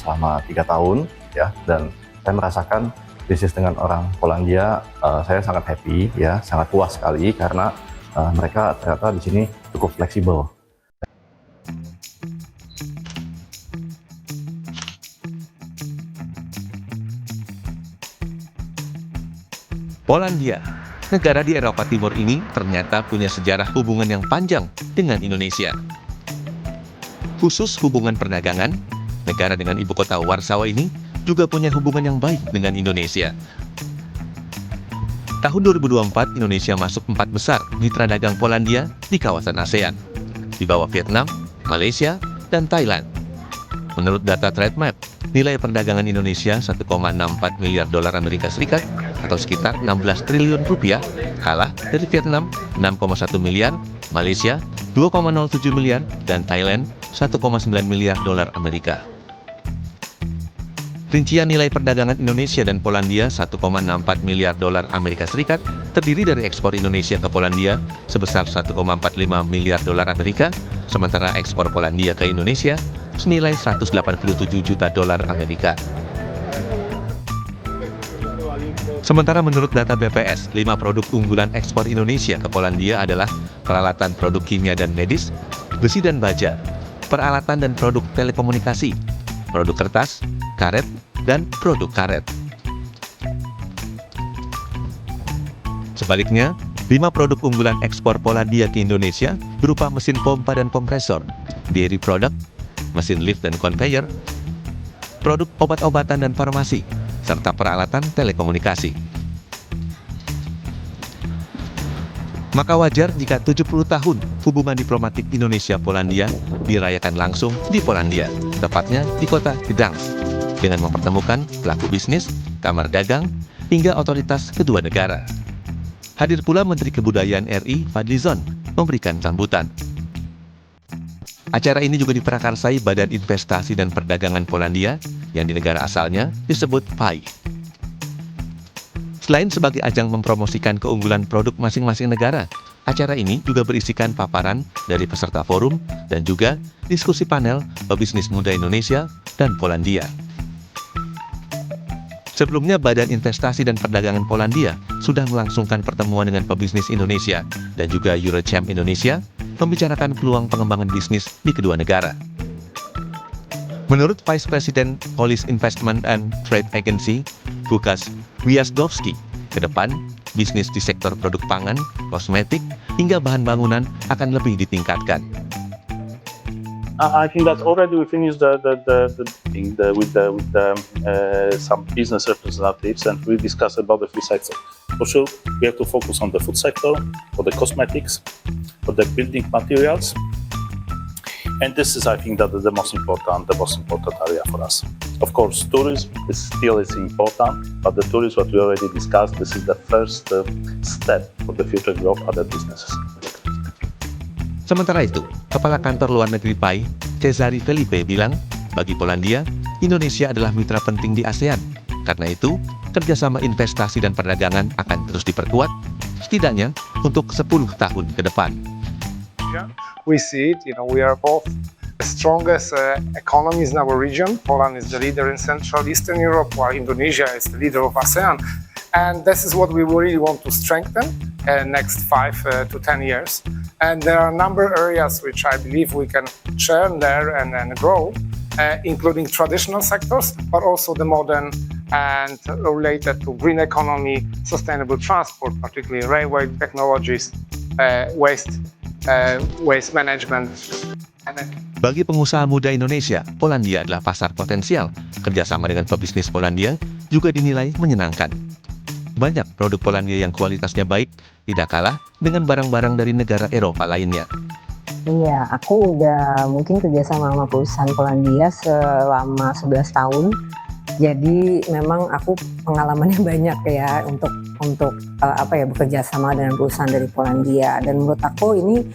selama 3 tahun ya, dan saya merasakan bisnis dengan orang Polandia, saya sangat happy ya, sangat puas sekali karena mereka ternyata di sini cukup fleksibel. Polandia, negara di Eropa Timur ini ternyata punya sejarah hubungan yang panjang dengan Indonesia. Khusus hubungan perdagangan, negara dengan ibu kota Warsawa ini juga punya hubungan yang baik dengan Indonesia. Tahun 2024, Indonesia masuk 4 besar mitra dagang Polandia di kawasan ASEAN, di bawah Vietnam, Malaysia, dan Thailand. Menurut data TradeMap, nilai perdagangan Indonesia 1,64 miliar dolar Amerika Serikat atau sekitar 16 triliun rupiah, kalah dari Vietnam 6,1 miliar, Malaysia 2,07 miliar, dan Thailand 1,9 miliar dolar Amerika. Rincian nilai perdagangan Indonesia dan Polandia 1,64 miliar dolar Amerika Serikat terdiri dari ekspor Indonesia ke Polandia sebesar 1,45 miliar dolar Amerika, sementara ekspor Polandia ke Indonesia senilai 187 juta dolar Amerika. Sementara menurut data BPS, 5 produk unggulan ekspor Indonesia ke Polandia adalah peralatan produk kimia dan medis, besi dan baja, peralatan dan produk telekomunikasi, produk kertas, karet, dan produk karet. Sebaliknya, 5 produk unggulan ekspor Polandia ke Indonesia berupa mesin pompa dan kompresor, dairy product, mesin lift dan conveyor, produk obat-obatan dan farmasi, serta peralatan telekomunikasi. Maka wajar jika 70 tahun hubungan diplomatik Indonesia-Polandia dirayakan langsung di Polandia, tepatnya di kota Gdańsk, dengan mempertemukan pelaku bisnis, kamar dagang, hingga otoritas kedua negara. Hadir pula Menteri Kebudayaan RI Fadlizon memberikan sambutan. Acara ini juga diprakarsai Badan Investasi dan Perdagangan Polandia yang di negara asalnya disebut PAI. Selain sebagai ajang mempromosikan keunggulan produk masing-masing negara, acara ini juga berisikan paparan dari peserta forum dan juga diskusi panel pebisnis muda Indonesia dan Polandia. Sebelumnya, Badan Investasi dan Perdagangan Polandia sudah melangsungkan pertemuan dengan pebisnis Indonesia dan juga Eurochamp Indonesia membicarakan peluang pengembangan bisnis di kedua negara. Menurut Vice President Polish Investment and Trade Agency, Łukasz Wijazdowski, ke depan, bisnis di sektor produk pangan, kosmetik, hingga bahan bangunan akan lebih ditingkatkan. I think that already we finished with some business representatives, and we discussed about the three sectors. For sure, we have to focus on the food sector, for the cosmetics, for the building materials, and this is, I think, that the most important area for us. Of course, tourism is still important, but the tourism what we already discussed, this is the first step for the future growth of other businesses. Sementara itu, Kepala Kantor Luar Negeri PAI, Cezary Felipe bilang, bagi Polandia, Indonesia adalah mitra penting di ASEAN. Karena itu, kerjasama investasi dan perdagangan akan terus diperkuat, setidaknya untuk 10 tahun ke depan. We see it, we are both the strongest economies in our region. Poland is the leader in Central Eastern Europe, while Indonesia is the leader of ASEAN. And this is what we really want to strengthen next 5 to 10 years. And there are a number of areas which I believe we can share there and grow, including traditional sectors, but also the modern and related to green economy, sustainable transport, particularly railway technologies, waste management. Bagi pengusaha muda Indonesia, Polandia adalah pasar potensial. Kerjasama dengan pebisnis Polandia juga dinilai menyenangkan. Banyak produk Polandia yang kualitasnya baik, tidak kalah dengan barang-barang dari negara Eropa lainnya. Iya, aku udah mungkin kerjasama sama perusahaan Polandia selama 11 tahun. Jadi memang aku pengalamannya banyak ya untuk bekerja sama dengan perusahaan dari Polandia. Dan menurut aku ini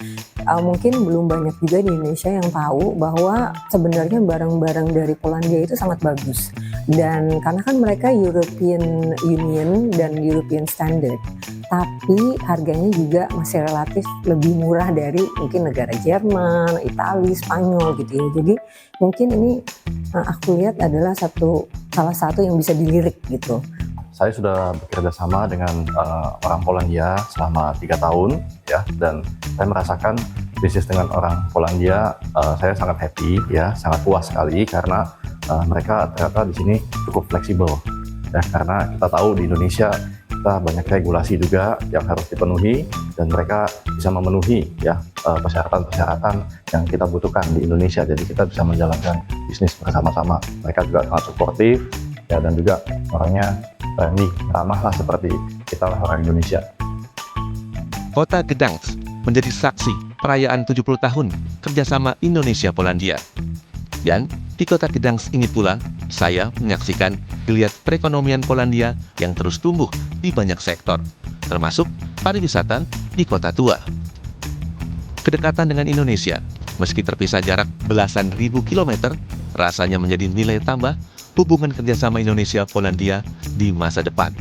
mungkin belum banyak juga di Indonesia yang tahu bahwa sebenarnya barang-barang dari Polandia itu sangat bagus. Dan karena kan mereka European Union dan European Standard, tapi harganya juga masih relatif lebih murah dari mungkin negara Jerman, Italia, Spanyol gitu ya. Jadi mungkin ini aku lihat adalah salah satu yang bisa dilirik gitu. Saya sudah bekerja sama dengan orang Polandia selama 3 tahun ya, dan saya merasakan bisnis dengan orang Polandia, saya sangat happy ya, sangat puas sekali karena mereka ternyata di sini cukup fleksibel ya, karena kita tahu di Indonesia kita banyak regulasi juga yang harus dipenuhi dan mereka bisa memenuhi ya persyaratan-persyaratan yang kita butuhkan di Indonesia, jadi kita bisa menjalankan bisnis bersama-sama. Mereka juga sangat suportif ya, dan juga orangnya friendly, ramah lah seperti kita lah orang Indonesia. Kota Gdańsk menjadi saksi perayaan 70 tahun kerjasama Indonesia-Polandia. Dan di kota Gdańsk ini pula, saya menyaksikan geliat perekonomian Polandia yang terus tumbuh di banyak sektor, termasuk pariwisata di kota tua. Kedekatan dengan Indonesia, meski terpisah jarak belasan ribu kilometer, rasanya menjadi nilai tambah hubungan kerjasama Indonesia-Polandia di masa depan.